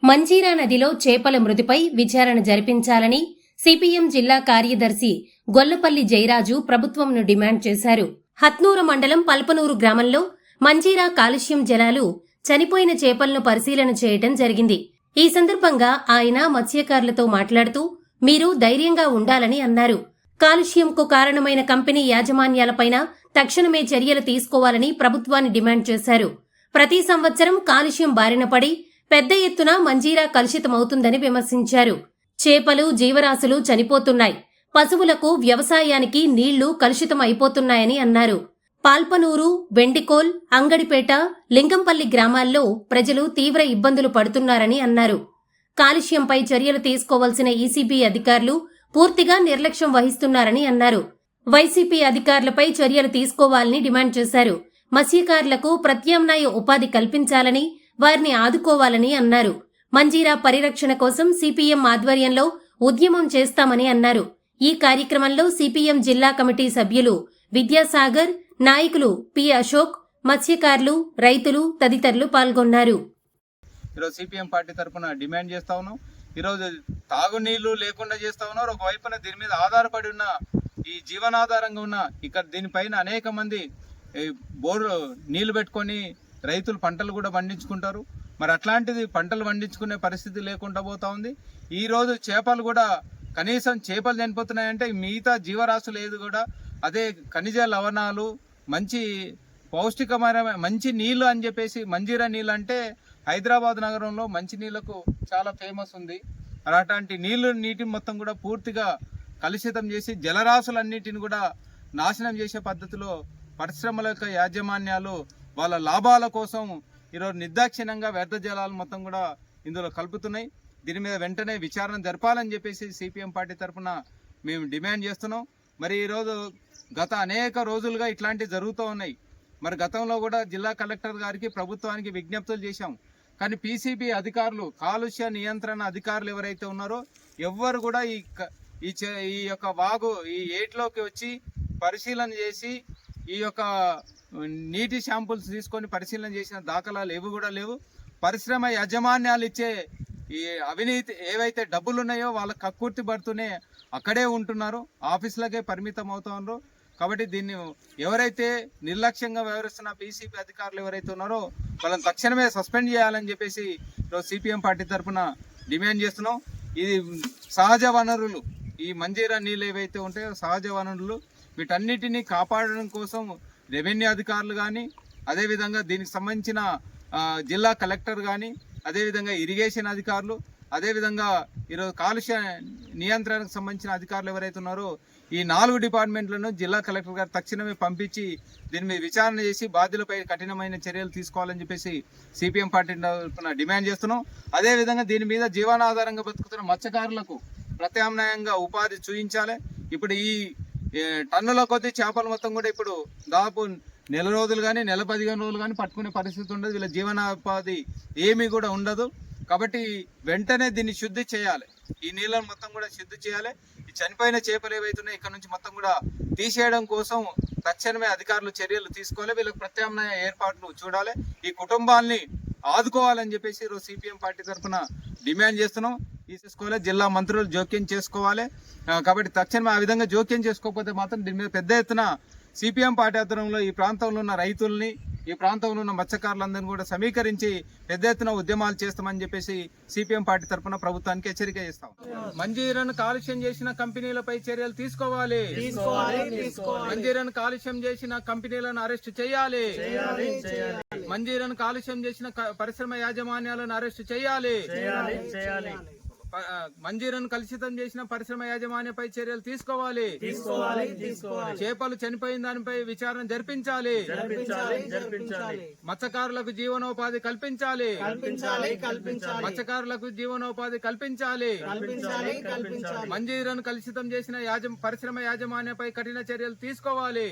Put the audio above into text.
మంజీరా నదిలో చేపల మృతిపై విచారణ జరిపించాలని సిపిఎం జిల్లా కార్యదర్శి గొల్లపల్లి జయరాజు ప్రభుత్వంను డిమాండ్ చేశారు. హత్నూరు మండలం పల్పనూరు గ్రామంలో మంజీరా కాలుష్యం జలాలు చనిపోయిన చేపలను పరిశీలన చేయటం జరిగింది. ఈ సందర్భంగా ఆయన మత్స్యకారులతో మాట్లాడుతూ మీరు ధైర్యంగా ఉండాలని అన్నారు. కాలుష్యంకు కారణమైన కంపెనీ యాజమాన్యాలపైన తక్షణమే చర్యలు తీసుకోవాలని ప్రభుత్వాన్ని డిమాండ్ చేశారు. ప్రతి సంవత్సరం కాలుష్యం బారిన పడి పెద్ద ఎత్తున మంజీరా కలుషితమవుతుందని విమర్శించారు. చేపలు, జీవరాశులు చనిపోతున్నాయి. పశువులకు, వ్యవసాయానికి నీళ్లు కలుషితం అయిపోతున్నాయని అన్నారు. పాల్పనూరు, వెండికోల్, అంగడిపేట, లింగంపల్లి గ్రామాల్లో ప్రజలు తీవ్ర ఇబ్బందులు పడుతున్నారని అన్నారు. కాలుష్యంపై చర్యలు తీసుకోవాల్సిన ఈసీబీ అధికారులు పూర్తిగా నిర్లక్ష్యం వహిస్తున్నారని అన్నారు. వైసీపీ అధికారులపై చర్యలు తీసుకోవాలని డిమాండ్ చేశారు. మత్స్యకారులకు ప్రత్యామ్నాయ ఉపాధి కల్పించాలని, వారిని ఆదుకోవాలని అన్నారు. మంజీరా పరిరక్షణ కోసం సిపిఎం ఆధ్వర్యంలో ఉద్యమం చేస్తామని అన్నారు. ఈ కార్యక్రమంలో సిపిఎం జిల్లా కమిటీ సభ్యులు విద్యాసాగర్, నాయకులు పి అశోక్, మత్స్యకారులు, రైతులు తదితరులు పాల్గొన్నారు. ఈరోజు సిపిఎం పార్టీ తరఫున డిమాండ్ చేస్తా ఉన్నాం. ఈరోజు తాగునీళ్లు లేకుండా చేస్తా ఉన్నారు. ఒకవైపున దీని మీద ఆధారపడి ఉన్న ఈ జీవనాధారంగా ఉన్న ఇక్కడ దీనిపైన అనేక మంది బోరు నీళ్లు పెట్టుకొని రైతులు పంటలు కూడా పండించుకుంటారు. మరి అట్లాంటిది పంటలు పండించుకునే పరిస్థితి లేకుండా పోతా ఉంది. ఈరోజు చేపలు కూడా కనీసం చేపలు చనిపోతున్నాయంటే మిగతా జీవరాశులు ఏది కూడా అదే ఖనిజ లవణాలు, మంచి పౌష్టికమైన మంచి నీళ్లు అని చెప్పేసి మంజీరా నీళ్ళు అంటే హైదరాబాద్ నగరంలో మంచి నీళ్లకు చాలా ఫేమస్ ఉంది. అలాంటి నీటిని మొత్తం కూడా పూర్తిగా కలుషితం చేసి జలరాశులన్నిటిని కూడా నాశనం చేసే పద్ధతిలో పరిశ్రమల యొక్క యాజమాన్యాలు వాళ్ళ లాభాల కోసం ఈరోజు నిర్దాక్షిణ్యంగా వ్యర్థ జలాలు మొత్తం కూడా ఇందులో కలుపుతున్నాయి. దీని మీద వెంటనే విచారణ జరపాలని చెప్పేసి సిపిఎం పార్టీ తరఫున మేము డిమాండ్ చేస్తున్నాం. మరి ఈరోజు గత అనేక రోజులుగా ఇట్లాంటివి జరుగుతూ ఉన్నాయి. మరి గతంలో కూడా జిల్లా కలెక్టర్ గారికి, ప్రభుత్వానికి విజ్ఞప్తులు చేశాం. కానీ పీసీబీ అధికారులు, కాలుష్య నియంత్రణ అధికారులు ఎవరైతే ఉన్నారో ఎవ్వరు కూడా ఈ యొక్క వాగు ఈ ఏట్లోకి వచ్చి పరిశీలన చేసి ఈ యొక్క నీటి శాంపుల్స్ తీసుకొని పరిశీలన చేసిన దాఖలాలు ఏవి కూడా లేవు. పరిశ్రమ యాజమాన్యాలు ఇచ్చే ఈ అవినీతి ఏవైతే డబ్బులు ఉన్నాయో వాళ్ళకి కక్కుర్తి పడుతూనే అక్కడే ఉంటున్నారు, ఆఫీసులకే పరిమితం అవుతున్నారు. కాబట్టి దీన్ని ఎవరైతే నిర్లక్ష్యంగా వ్యవహరిస్తున్న పీసీబీ అధికారులు ఎవరైతే ఉన్నారో వాళ్ళని తక్షణమే సస్పెండ్ చేయాలని చెప్పేసి ఈరోజు సిపిఎం పార్టీ తరఫున డిమాండ్ చేస్తున్నాం. ఇది సహజ వనరులు, ఈ మంజీరా నీళ్ళు ఏవైతే ఉంటాయో సహజ వనరులు, వీటన్నిటినీ కాపాడడం కోసం రెవెన్యూ అధికారులు కానీ, అదేవిధంగా దీనికి సంబంధించిన జిల్లా కలెక్టర్ కానీ, అదేవిధంగా ఇరిగేషన్ అధికారులు, అదేవిధంగా ఈరోజు కాలుష్య నియంత్రణకు సంబంధించిన అధికారులు ఎవరైతే ఉన్నారో ఈ 4 డిపార్ట్మెంట్లను జిల్లా కలెక్టర్ గారు తక్షణమే పంపించి దీని మీద విచారణ చేసి బాధ్యులపై కఠినమైన చర్యలు తీసుకోవాలని చెప్పేసి సిపిఎం పార్టీ తరఫున డిమాండ్ చేస్తున్నాం. అదేవిధంగా దీని మీద జీవనాధారంగా బతుకుతున్న మత్స్యకారులకు ప్రత్యామ్నాయంగా ఉపాధి చూపించాలి. ఇప్పుడు ఈ టన్నుల కొద్ది చేపలు మొత్తం కూడా ఇప్పుడు దాదాపు నెల రోజులు కానీ, నెల 15 రోజులు కానీ పట్టుకునే పరిస్థితి ఉండదు. వీళ్ళ జీవనోపాధి ఏమీ కూడా ఉండదు. కాబట్టి వెంటనే దీన్ని శుద్ధి చేయాలి. ఈ నీళ్ళను మొత్తం కూడా శుద్ధి చేయాలి. ఈ చనిపోయిన చేపలు ఏవైతున్నాయో ఇక్కడ నుంచి మొత్తం కూడా తీసేయడం కోసం తక్షణమే అధికారులు చర్యలు తీసుకోవాలి. వీళ్ళకి ప్రత్యామ్నాయ ఏర్పాట్లు చూడాలి. ఈ కుటుంబాల్ని ఆదుకోవాలని చెప్పేసి ఈరోజు సిపిఎం పార్టీ తరఫున డిమాండ్ చేస్తున్నాం. తీసుకోవాలి, జిల్లా మంత్రులు జోక్యం చేసుకోవాలి. కాబట్టి తక్షణమే ఆ విధంగా జోక్యం చేసుకోకపోతే మాత్రం దీని మీద పెద్ద ఎత్తున సిపిఎం పార్టీ ఆధ్వర్యంలో ఈ ప్రాంతంలో ఉన్న రైతుల్ని, ఈ ప్రాంతంలో ఉన్న మత్స్యకారులందరినీ కూడా సమీకరించి పెద్ద ఎత్తున ఉద్యమాలు చేస్తామని చెప్పేసి సిపిఎం పార్టీ తరఫున ప్రభుత్వానికి హెచ్చరిక చేస్తాం. మంజీరాను కాలుష్యం చేసిన కంపెనీలపై చర్యలు తీసుకోవాలి. మంజీరాను కాలుష్యం చేసిన కంపెనీలను అరెస్ట్ చేయాలి. మంజీరాను కాలుష్యం చేసిన పరిశ్రమ యాజమాన్యాలను అరెస్ట్ చేయాలి. మంజీరాను కలుషితం చేసిన పరిశ్రమ యాజమాన్యపై చర్యలు తీసుకోవాలి. చేపలు చనిపోయిన దానిపై విచారణ జరిపించాలి. మత్స్యకారులకు జీవనోపాధి కల్పించాలి. మత్స్యకారులకు జీవనోపాధి కల్పించాలి. మంజీరాను కలుషితం చేసిన పరిశ్రమ యాజమాన్యపై కఠిన చర్యలు తీసుకోవాలి.